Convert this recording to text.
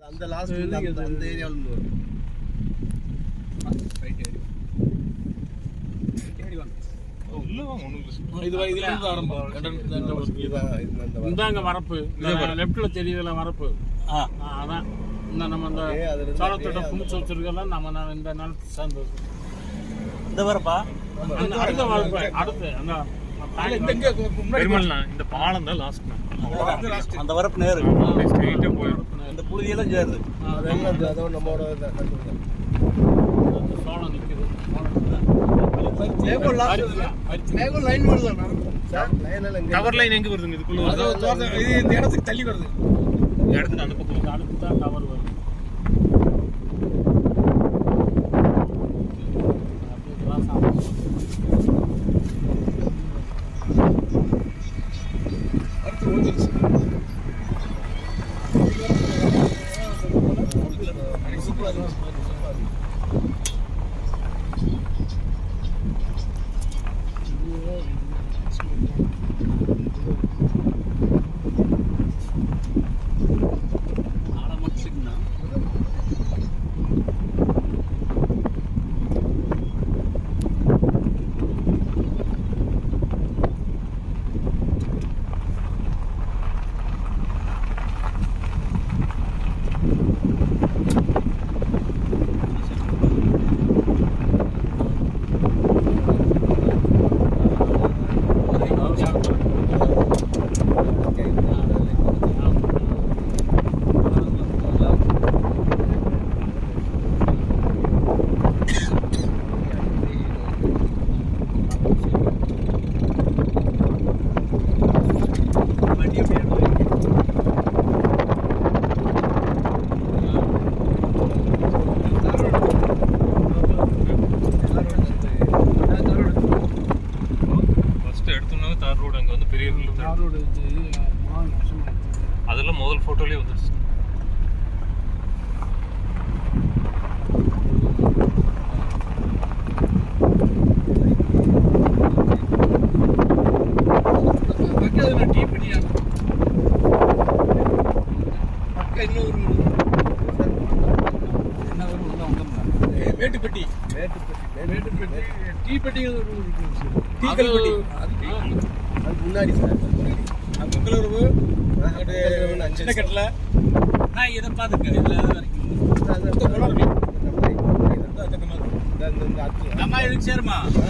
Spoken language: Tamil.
அந்த லாஸ்ட் அந்த ஏரியாவில் இருந்து வரும். ரைட் ஏறி இந்தாங்க வரப்பு, லெப்ட்ல தெரியுதுல வரப்பு, அதான் இந்த நம்ம இந்த சோளத்தோட புடிச்சு வச்சிருக்கலாம். நம்ம இந்த நிலத்தை சேர்ந்தது இந்த வரப்பா, அடுத்த வரப்பு, அடுத்து இந்த பாலம் தான் லாஸ்ட். அந்த வரப்பு நேரு போயிடும். இந்த புழுதியெல்லாம் சேருது. அதோட நம்மளோட சோளம் நிற்குது. டவர் லைன் எங்க வருதுங்க? இதுக்குள்ள இந்த இடத்துக்கு தள்ளி வருது. இடத்துக்கு அந்த பக்கம் அடுத்து தான் டவர் வருது. அதெல்லாம் முதல் போட்டோலயே வந்துருச்சு. மேட்டுப்பட்டி டீ பெட்டி முன்னாடி சார் பெங்களூரு சின்ன கட்டில் நான் இதை பார்த்துக்கேன். இதில் வரைக்கும் அம்மா இதுக்கு சேருமா?